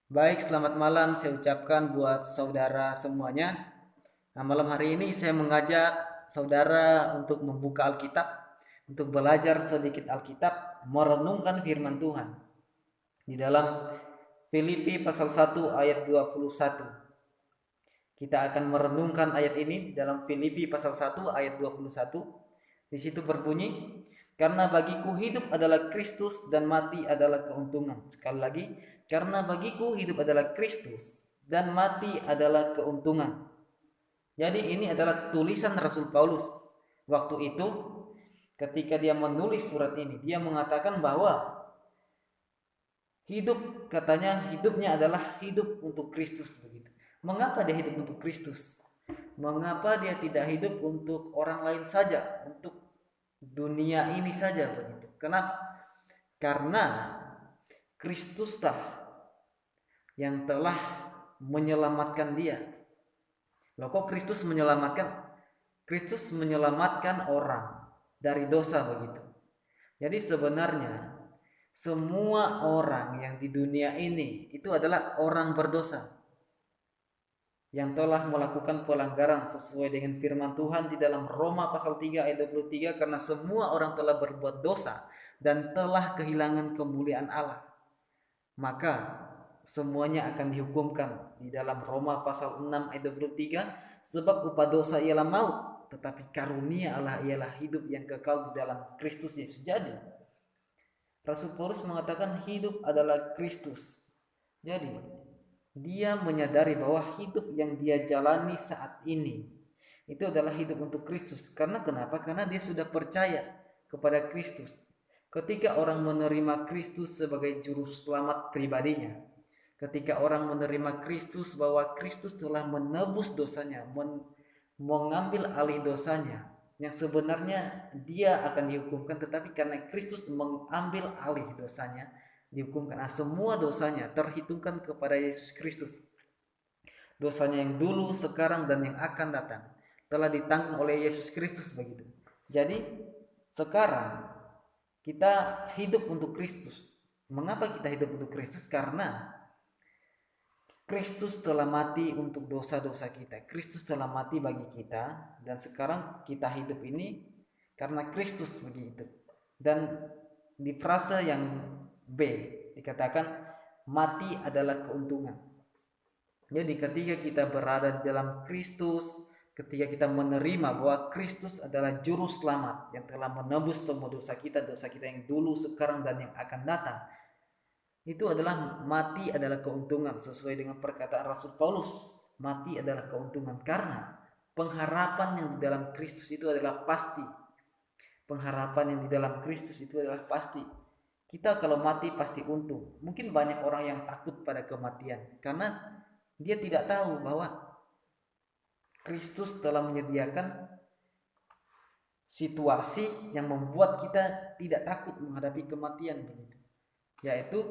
Baik, selamat malam saya ucapkan buat saudara semuanya. Nah, malam hari ini saya mengajak saudara untuk membuka Alkitab, untuk belajar sedikit Alkitab, merenungkan firman Tuhan di dalam Filipi pasal 1 ayat 21. Kita akan merenungkan ayat ini di dalam Filipi pasal 1 ayat 21. Di situ berbunyi, "Karena bagiku hidup adalah Kristus dan mati adalah keuntungan." Sekali lagi, "Karena bagiku hidup adalah Kristus dan mati adalah keuntungan." Jadi ini adalah tulisan Rasul Paulus. Waktu itu ketika dia menulis surat ini, dia mengatakan bahwa hidup, katanya hidupnya adalah hidup untuk Kristus begitu. Mengapa dia hidup untuk Kristus? Mengapa dia tidak hidup untuk orang lain saja, untuk dunia ini saja begitu? Kenapa? Karena Kristuslah yang telah menyelamatkan dia. Loh, kok Kristus menyelamatkan? Kristus menyelamatkan orang dari dosa begitu. Jadi sebenarnya semua orang yang di dunia ini itu adalah orang berdosa yang telah melakukan pelanggaran sesuai dengan firman Tuhan di dalam Roma pasal 3 ayat 23, karena semua orang telah berbuat dosa dan telah kehilangan kemuliaan Allah. Maka semuanya akan dihukumkan di dalam Roma pasal 6 ayat 23, sebab upah dosa ialah maut, tetapi karunia Allah ialah hidup yang kekal di dalam Kristus Yesus. Jadi Rasul Paulus mengatakan hidup adalah Kristus. Jadi dia menyadari bahwa hidup yang dia jalani saat ini itu adalah hidup untuk Kristus. Karena kenapa? Karena dia sudah percaya kepada Kristus. Ketika orang menerima Kristus sebagai juru selamat pribadinya, ketika orang menerima Kristus bahwa Kristus telah menebus dosanya, mengambil alih dosanya, yang sebenarnya dia akan dihukumkan, tetapi karena Kristus mengambil alih dosanya, dihukumkan. Nah, semua dosanya terhitungkan kepada Yesus Kristus. Dosanya yang dulu, sekarang, dan yang akan datang telah ditanggung oleh Yesus Kristus begitu. Jadi sekarang kita hidup untuk Kristus. Mengapa kita hidup untuk Kristus? Karena Kristus telah mati untuk dosa-dosa kita. Kristus telah mati bagi kita, dan sekarang kita hidup ini karena Kristus begitu. Dan di frase yang B dikatakan mati adalah keuntungan. Jadi ketika kita berada di dalam Kristus, ketika kita menerima bahwa Kristus adalah juru selamat yang telah menebus semua dosa kita yang dulu, sekarang, dan yang akan datang, itu adalah mati adalah keuntungan. Sesuai dengan perkataan Rasul Paulus, mati adalah keuntungan karena pengharapan yang di dalam Kristus itu adalah pasti. Pengharapan yang di dalam Kristus itu adalah pasti. Kita kalau mati pasti untung. Mungkin banyak orang yang takut pada kematian karena dia tidak tahu bahwa Kristus telah menyediakan situasi yang membuat kita tidak takut menghadapi kematian begitu, yaitu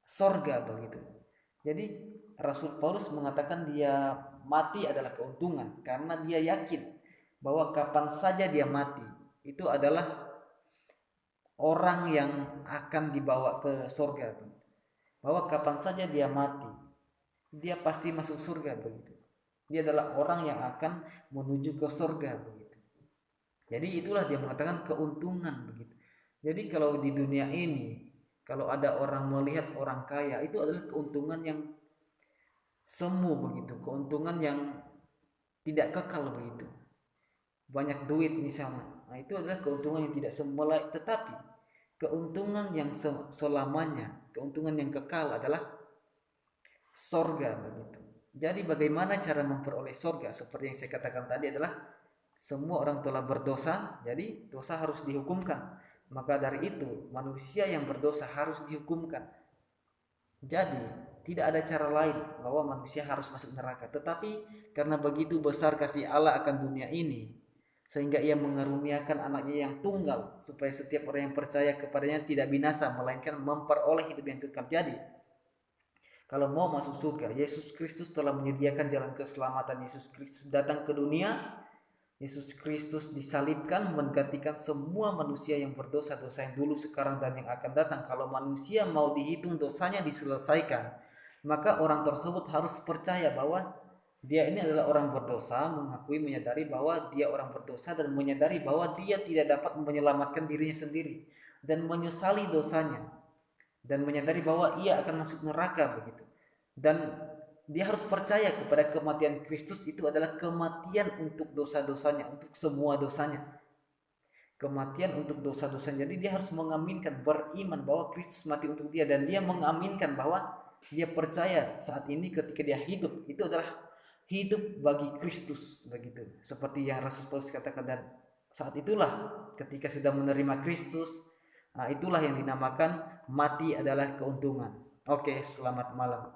sorga begitu. Jadi Rasul Paulus mengatakan dia mati adalah keuntungan karena dia yakin bahwa kapan saja dia mati itu adalah orang yang akan dibawa ke sorga, bahwa kapan saja dia mati dia pasti masuk surga begitu. Dia adalah orang yang akan menuju ke surga begitu. Jadi itulah dia mengatakan keuntungan begitu. Jadi kalau di dunia ini, kalau ada orang melihat orang kaya, itu adalah keuntungan yang semu begitu, keuntungan yang tidak kekal begitu. Banyak duit misalnya, nah itu adalah keuntungan yang tidak semula, tetapi keuntungan yang selamanya, keuntungan yang kekal adalah sorga begitu. Jadi bagaimana cara memperoleh sorga? Seperti yang saya katakan tadi adalah semua orang telah berdosa, jadi dosa harus dihukumkan. Maka dari itu manusia yang berdosa harus dihukumkan. Jadi tidak ada cara lain bahwa manusia harus masuk neraka. Tetapi karena begitu besar kasih Allah akan dunia ini, sehingga ia mengaruniakan anaknya yang tunggal, supaya setiap orang yang percaya kepadanya tidak binasa, melainkan memperoleh hidup yang kekal. Jadi kalau mau masuk surga, Yesus Kristus telah menyediakan jalan keselamatan. Yesus Kristus datang ke dunia, Yesus Kristus disalibkan menggantikan semua manusia yang berdosa, dosa yang dulu, sekarang, dan yang akan datang. Kalau manusia mau dihitung dosanya diselesaikan, maka orang tersebut harus percaya bahwa dia ini adalah orang berdosa, mengakui, menyadari bahwa dia orang berdosa, dan menyadari bahwa dia tidak dapat menyelamatkan dirinya sendiri, dan menyesali dosanya, dan menyadari bahwa ia akan masuk neraka begitu. Dan dia harus percaya kepada kematian Kristus itu adalah kematian untuk dosa-dosanya, untuk semua dosanya. Kematian untuk dosa-dosanya. Jadi dia harus mengaminkan, beriman bahwa Kristus mati untuk dia, dan dia mengaminkan bahwa dia percaya saat ini ketika dia hidup itu adalah hidup bagi Kristus begitu. Seperti yang Rasul Paulus katakan, dan saat itulah ketika sudah menerima Kristus, itulah yang dinamakan mati adalah keuntungan. Oke, selamat malam.